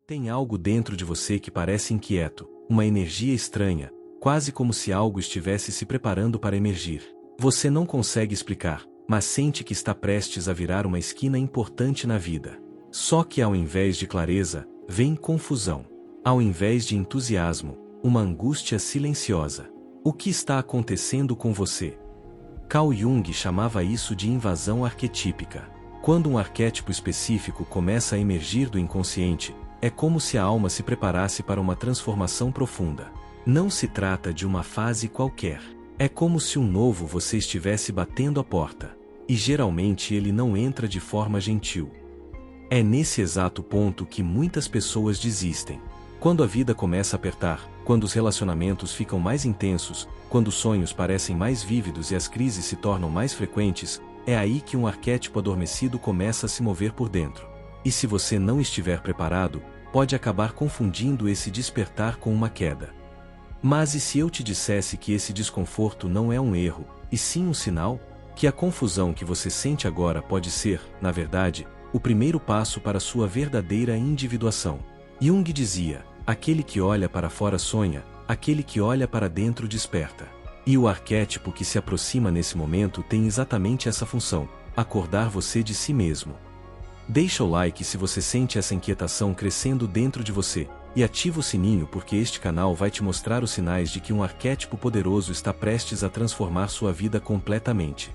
Tem algo dentro de você que parece inquieto, uma energia estranha, quase como se algo estivesse se preparando para emergir. Você não consegue explicar, mas sente que está prestes a virar uma esquina importante na vida. Só que ao invés de clareza, vem confusão. Ao invés de entusiasmo, uma angústia silenciosa. O que está acontecendo com você? Carl Jung chamava isso de invasão arquetípica. Quando um arquétipo específico começa a emergir do inconsciente, é como se a alma se preparasse para uma transformação profunda. Não se trata de uma fase qualquer. É como se um novo você estivesse batendo a porta. E geralmente ele não entra de forma gentil. É nesse exato ponto que muitas pessoas desistem. Quando a vida começa a apertar, quando os relacionamentos ficam mais intensos, quando os sonhos parecem mais vívidos e as crises se tornam mais frequentes, é aí que um arquétipo adormecido começa a se mover por dentro. E se você não estiver preparado, pode acabar confundindo esse despertar com uma queda. Mas e se eu te dissesse que esse desconforto não é um erro, e sim um sinal? Que a confusão que você sente agora pode ser, na verdade, o primeiro passo para sua verdadeira individuação. Jung dizia: aquele que olha para fora sonha, aquele que olha para dentro desperta. E o arquétipo que se aproxima nesse momento tem exatamente essa função: acordar você de si mesmo. Deixa o like se você sente essa inquietação crescendo dentro de você, e ativa o sininho porque este canal vai te mostrar os sinais de que um arquétipo poderoso está prestes a transformar sua vida completamente.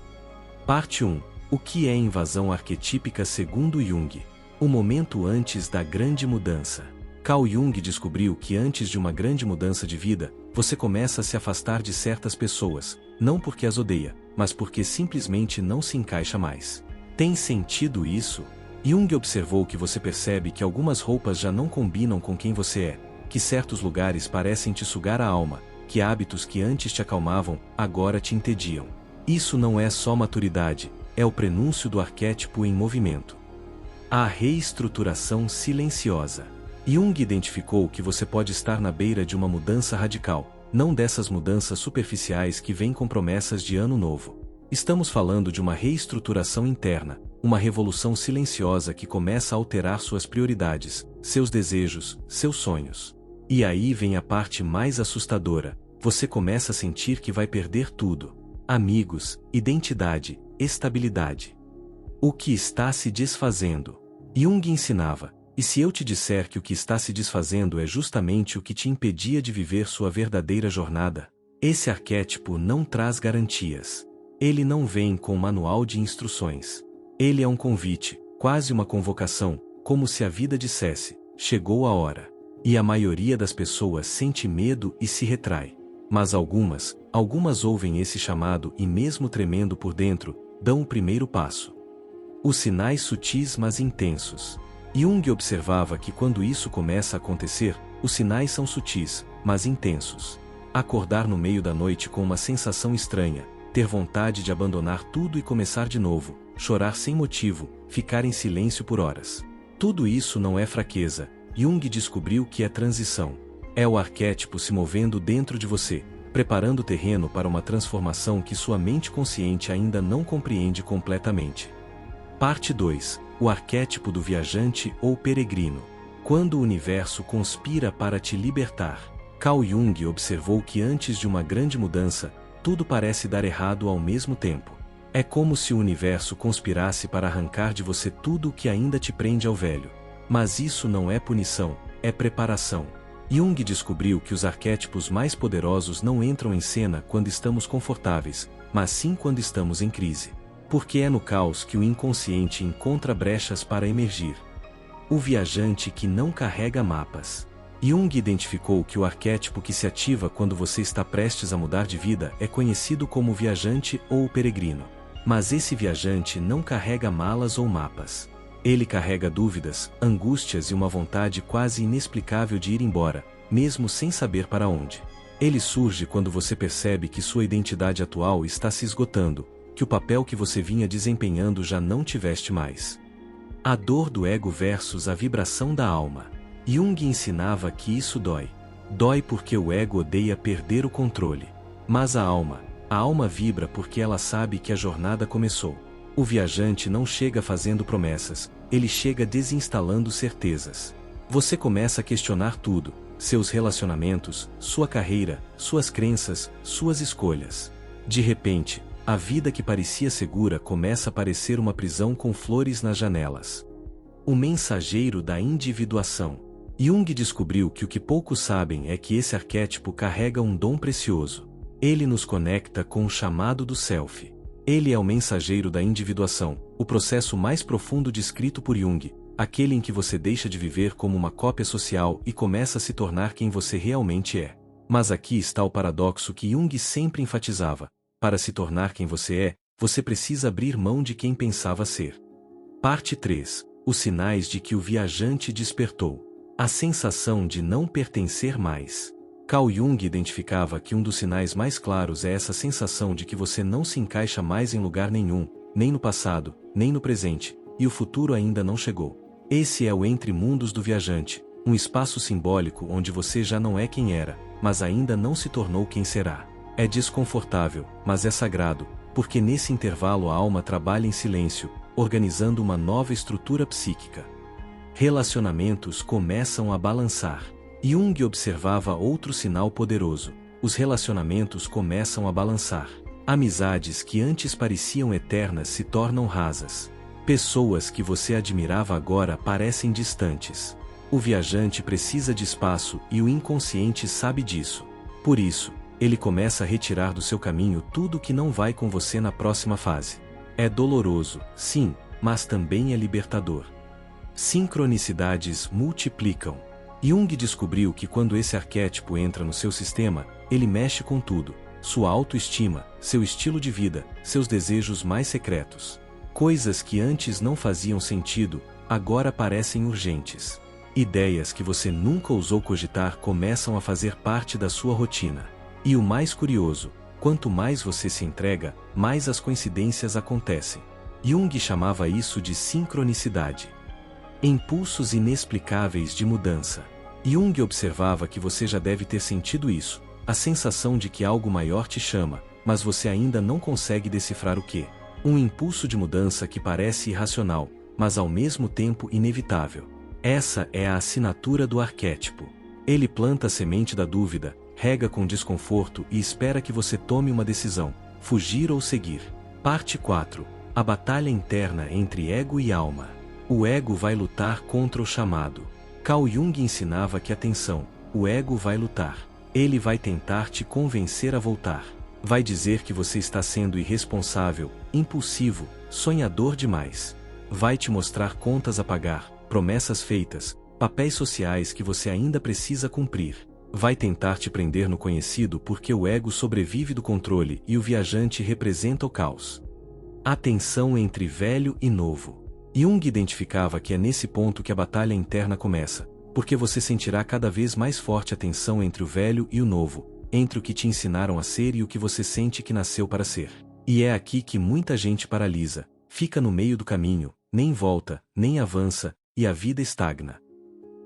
Parte 1. O que é invasão arquetípica segundo Jung? O momento antes da grande mudança. Carl Jung descobriu que antes de uma grande mudança de vida, você começa a se afastar de certas pessoas, não porque as odeia, mas porque simplesmente não se encaixa mais. Tem sentido isso? Jung observou que você percebe que algumas roupas já não combinam com quem você é, que certos lugares parecem te sugar a alma, que hábitos que antes te acalmavam, agora te entediam. Isso não é só maturidade, é o prenúncio do arquétipo em movimento. A reestruturação silenciosa. Jung identificou que você pode estar na beira de uma mudança radical, não dessas mudanças superficiais que vêm com promessas de ano novo. Estamos falando de uma reestruturação interna, uma revolução silenciosa que começa a alterar suas prioridades, seus desejos, seus sonhos. E aí vem a parte mais assustadora: você começa a sentir que vai perder tudo: amigos, identidade, estabilidade. O que está se desfazendo? Jung ensinava: e se eu te disser que o que está se desfazendo é justamente o que te impedia de viver sua verdadeira jornada? Esse arquétipo não traz garantias. Ele não vem com um manual de instruções. Ele é um convite, quase uma convocação, como se a vida dissesse: chegou a hora. E a maioria das pessoas sente medo e se retrai. Mas algumas ouvem esse chamado e, mesmo tremendo por dentro, dão o primeiro passo. Os sinais sutis mas intensos. Jung observava que quando isso começa a acontecer, os sinais são sutis, mas intensos. Acordar no meio da noite com uma sensação estranha, ter vontade de abandonar tudo e começar de novo, chorar sem motivo, ficar em silêncio por horas. Tudo isso não é fraqueza. Jung descobriu que é transição. É o arquétipo se movendo dentro de você, preparando o terreno para uma transformação que sua mente consciente ainda não compreende completamente. Parte 2. O arquétipo do viajante ou peregrino. Quando o universo conspira para te libertar. Carl Jung observou que antes de uma grande mudança, tudo parece dar errado ao mesmo tempo. É como se o universo conspirasse para arrancar de você tudo o que ainda te prende ao velho. Mas isso não é punição, é preparação. Jung descobriu que os arquétipos mais poderosos não entram em cena quando estamos confortáveis, mas sim quando estamos em crise. Porque é no caos que o inconsciente encontra brechas para emergir. O viajante que não carrega mapas. Jung identificou que o arquétipo que se ativa quando você está prestes a mudar de vida é conhecido como o viajante ou o peregrino. Mas esse viajante não carrega malas ou mapas. Ele carrega dúvidas, angústias e uma vontade quase inexplicável de ir embora, mesmo sem saber para onde. Ele surge quando você percebe que sua identidade atual está se esgotando, que o papel que você vinha desempenhando já não te veste mais. A dor do ego versus a vibração da alma. Jung ensinava que isso dói. Dói porque o ego odeia perder o controle. Mas a alma vibra porque ela sabe que a jornada começou. O viajante não chega fazendo promessas, ele chega desinstalando certezas. Você começa a questionar tudo: seus relacionamentos, sua carreira, suas crenças, suas escolhas. De repente, a vida que parecia segura começa a parecer uma prisão com flores nas janelas. O mensageiro da individuação. Jung descobriu que o que poucos sabem é que esse arquétipo carrega um dom precioso. Ele nos conecta com o chamado do Self. Ele é o mensageiro da individuação, o processo mais profundo descrito por Jung, aquele em que você deixa de viver como uma cópia social e começa a se tornar quem você realmente é. Mas aqui está o paradoxo que Jung sempre enfatizava: para se tornar quem você é, você precisa abrir mão de quem pensava ser. Parte 3. Os sinais de que o viajante despertou. A sensação de não pertencer mais. Carl Jung identificava que um dos sinais mais claros é essa sensação de que você não se encaixa mais em lugar nenhum, nem no passado, nem no presente, e o futuro ainda não chegou. Esse é o entre-mundos do viajante, um espaço simbólico onde você já não é quem era, mas ainda não se tornou quem será. É desconfortável, mas é sagrado, porque nesse intervalo a alma trabalha em silêncio, organizando uma nova estrutura psíquica. Relacionamentos começam a balançar. Jung observava outro sinal poderoso: os relacionamentos começam a balançar. Amizades que antes pareciam eternas se tornam rasas. Pessoas que você admirava agora parecem distantes. O viajante precisa de espaço e o inconsciente sabe disso. Por isso, ele começa a retirar do seu caminho tudo que não vai com você na próxima fase. É doloroso, sim, mas também é libertador. Sincronicidades multiplicam. Jung descobriu que quando esse arquétipo entra no seu sistema, ele mexe com tudo: sua autoestima, seu estilo de vida, seus desejos mais secretos. Coisas que antes não faziam sentido, agora parecem urgentes. Ideias que você nunca ousou cogitar começam a fazer parte da sua rotina. E o mais curioso: quanto mais você se entrega, mais as coincidências acontecem. Jung chamava isso de sincronicidade. Impulsos inexplicáveis de mudança. Jung observava que você já deve ter sentido isso, a sensação de que algo maior te chama, mas você ainda não consegue decifrar o que. Um impulso de mudança que parece irracional, mas ao mesmo tempo inevitável. Essa é a assinatura do arquétipo. Ele planta a semente da dúvida, rega com desconforto e espera que você tome uma decisão: fugir ou seguir. Parte 4. A batalha interna entre ego e alma. O ego vai lutar contra o chamado. Carl Jung ensinava que atenção, o ego vai lutar. Ele vai tentar te convencer a voltar. Vai dizer que você está sendo irresponsável, impulsivo, sonhador demais. Vai te mostrar contas a pagar, promessas feitas, papéis sociais que você ainda precisa cumprir. Vai tentar te prender no conhecido porque o ego sobrevive do controle e o viajante representa o caos. A tensão entre velho e novo. Jung identificava que é nesse ponto que a batalha interna começa, porque você sentirá cada vez mais forte a tensão entre o velho e o novo, entre o que te ensinaram a ser e o que você sente que nasceu para ser. E é aqui que muita gente paralisa, fica no meio do caminho, nem volta, nem avança, e a vida estagna.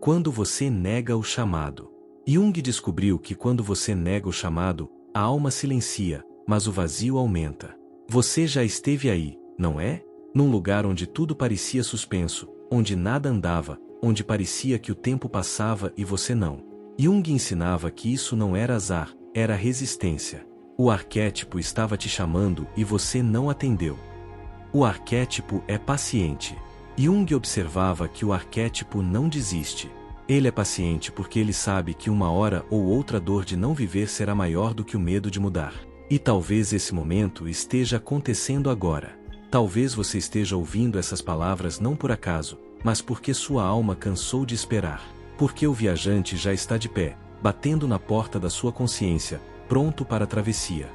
Quando você nega o chamado. Jung descobriu que quando você nega o chamado, a alma silencia, mas o vazio aumenta. Você já esteve aí, não é? Num lugar onde tudo parecia suspenso, onde nada andava, onde parecia que o tempo passava e você não. Jung ensinava que isso não era azar, era resistência. O arquétipo estava te chamando e você não atendeu. O arquétipo é paciente. Jung observava que o arquétipo não desiste. Ele é paciente porque ele sabe que uma hora ou outra dor de não viver será maior do que o medo de mudar. E talvez esse momento esteja acontecendo agora. Talvez você esteja ouvindo essas palavras não por acaso, mas porque sua alma cansou de esperar. Porque o viajante já está de pé, batendo na porta da sua consciência, pronto para a travessia.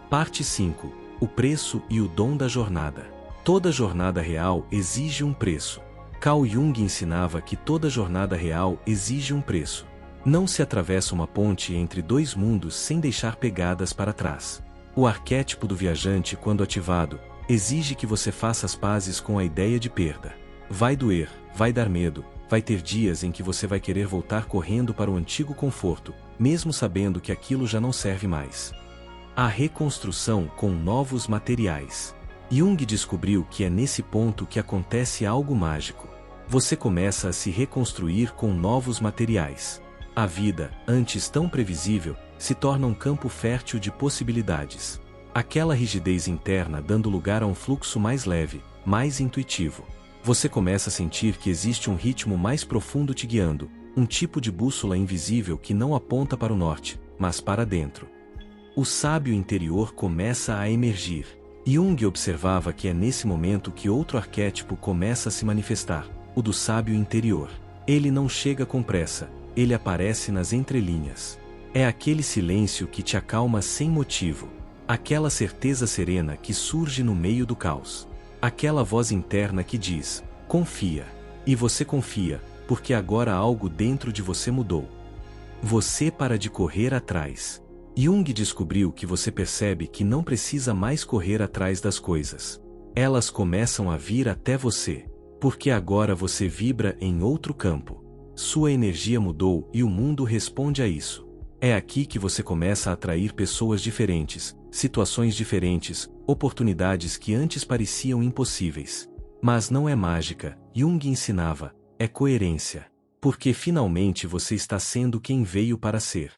Parte 5. O preço e o dom da jornada. Toda jornada real exige um preço. Carl Jung ensinava que toda jornada real exige um preço. Não se atravessa uma ponte entre dois mundos sem deixar pegadas para trás. O arquétipo do viajante, quando ativado, exige que você faça as pazes com a ideia de perda. Vai doer, vai dar medo, vai ter dias em que você vai querer voltar correndo para o antigo conforto, mesmo sabendo que aquilo já não serve mais. A reconstrução com novos materiais. Jung descobriu que é nesse ponto que acontece algo mágico. Você começa a se reconstruir com novos materiais. A vida, antes tão previsível, se torna um campo fértil de possibilidades. Aquela rigidez interna dando lugar a um fluxo mais leve, mais intuitivo. Você começa a sentir que existe um ritmo mais profundo te guiando, um tipo de bússola invisível que não aponta para o norte, mas para dentro. O sábio interior começa a emergir. Jung observava que é nesse momento que outro arquétipo começa a se manifestar, o do sábio interior. Ele não chega com pressa, ele aparece nas entrelinhas. É aquele silêncio que te acalma sem motivo. Aquela certeza serena que surge no meio do caos. Aquela voz interna que diz, confia. E você confia, porque agora algo dentro de você mudou. Você para de correr atrás. Jung descobriu que você percebe que não precisa mais correr atrás das coisas. Elas começam a vir até você, porque agora você vibra em outro campo. Sua energia mudou e o mundo responde a isso. É aqui que você começa a atrair pessoas diferentes, situações diferentes, oportunidades que antes pareciam impossíveis. Mas não é mágica, Jung ensinava, é coerência. Porque finalmente você está sendo quem veio para ser.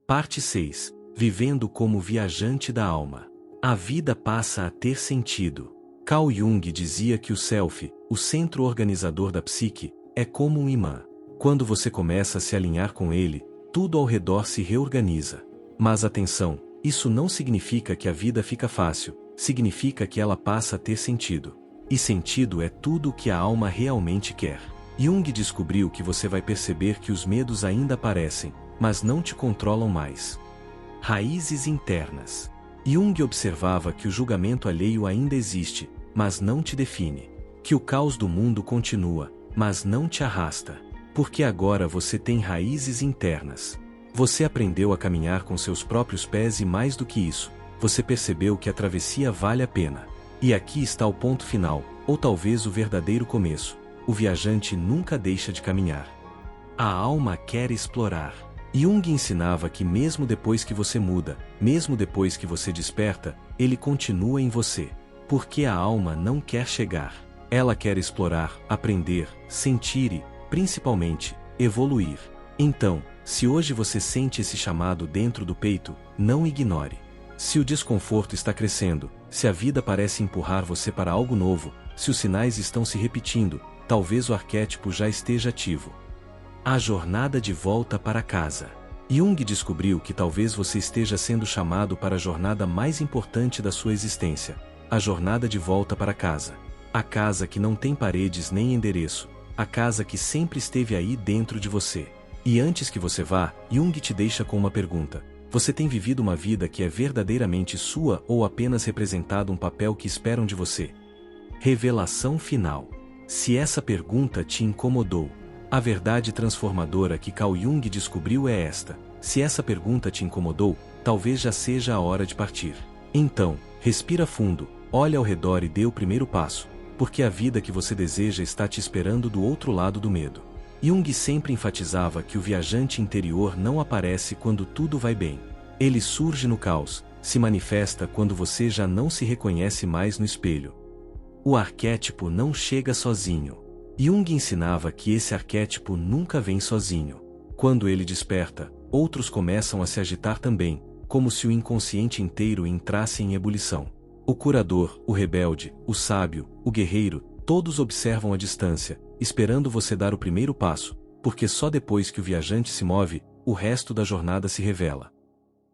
Parte 6. Vivendo como viajante da alma. A vida passa a ter sentido. Carl Jung dizia que o self, o centro organizador da psique, é como um imã. Quando você começa a se alinhar com ele, tudo ao redor se reorganiza. Mas atenção, isso não significa que a vida fica fácil, significa que ela passa a ter sentido. E sentido é tudo o que a alma realmente quer. Jung descobriu que você vai perceber que os medos ainda aparecem, mas não te controlam mais. Raízes internas. Jung observava que o julgamento alheio ainda existe, mas não te define. Que o caos do mundo continua, mas não te arrasta. Porque agora você tem raízes internas. Você aprendeu a caminhar com seus próprios pés e mais do que isso, você percebeu que a travessia vale a pena. E aqui está o ponto final, ou talvez o verdadeiro começo. O viajante nunca deixa de caminhar. A alma quer explorar. Jung ensinava que mesmo depois que você muda, mesmo depois que você desperta, ele continua em você. Porque a alma não quer chegar. Ela quer explorar, aprender, sentir e, principalmente, evoluir. Então, se hoje você sente esse chamado dentro do peito, não ignore. Se o desconforto está crescendo, se a vida parece empurrar você para algo novo, se os sinais estão se repetindo, talvez o arquétipo já esteja ativo. A jornada de volta para casa. Jung descobriu que talvez você esteja sendo chamado para a jornada mais importante da sua existência, a jornada de volta para casa. A casa que não tem paredes nem endereço, a casa que sempre esteve aí dentro de você. E antes que você vá, Jung te deixa com uma pergunta. Você tem vivido uma vida que é verdadeiramente sua ou apenas representado um papel que esperam de você? Revelação final. Se essa pergunta te incomodou, a verdade transformadora que Carl Jung descobriu é esta. Se essa pergunta te incomodou, talvez já seja a hora de partir. Então, respira fundo, olha ao redor e dê o primeiro passo, porque a vida que você deseja está te esperando do outro lado do medo. Jung sempre enfatizava que o viajante interior não aparece quando tudo vai bem. Ele surge no caos, se manifesta quando você já não se reconhece mais no espelho. O arquétipo não chega sozinho. Jung ensinava que esse arquétipo nunca vem sozinho. Quando ele desperta, outros começam a se agitar também, como se o inconsciente inteiro entrasse em ebulição. O curador, o rebelde, o sábio, o guerreiro, todos observam à distância, esperando você dar o primeiro passo, porque só depois que o viajante se move, o resto da jornada se revela.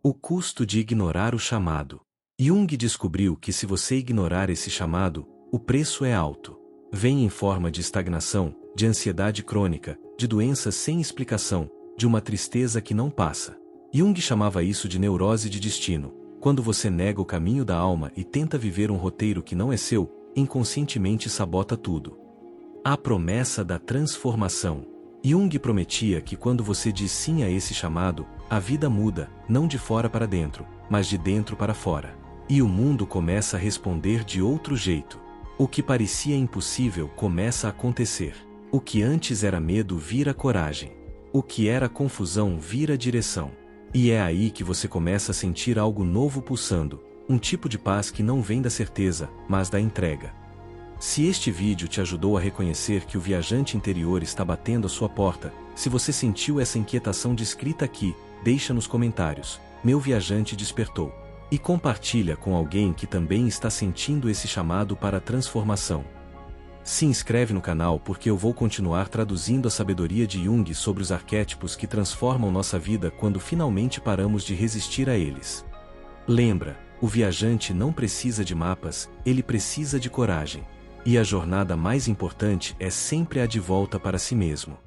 O custo de ignorar o chamado. Jung descobriu que se você ignorar esse chamado, o preço é alto. Vem em forma de estagnação, de ansiedade crônica, de doenças sem explicação, de uma tristeza que não passa. Jung chamava isso de neurose de destino. Quando você nega o caminho da alma e tenta viver um roteiro que não é seu, inconscientemente sabota tudo. A promessa da transformação. Jung prometia que quando você diz sim a esse chamado, a vida muda, não de fora para dentro, mas de dentro para fora. E o mundo começa a responder de outro jeito. O que parecia impossível começa a acontecer. O que antes era medo vira coragem. O que era confusão vira direção. E é aí que você começa a sentir algo novo pulsando, um tipo de paz que não vem da certeza, mas da entrega. Se este vídeo te ajudou a reconhecer que o viajante interior está batendo à sua porta, se você sentiu essa inquietação descrita aqui, deixa nos comentários, meu viajante despertou. E compartilha com alguém que também está sentindo esse chamado para a transformação. Se inscreve no canal porque eu vou continuar traduzindo a sabedoria de Jung sobre os arquétipos que transformam nossa vida quando finalmente paramos de resistir a eles. Lembra, o viajante não precisa de mapas, ele precisa de coragem. E a jornada mais importante é sempre a de volta para si mesmo.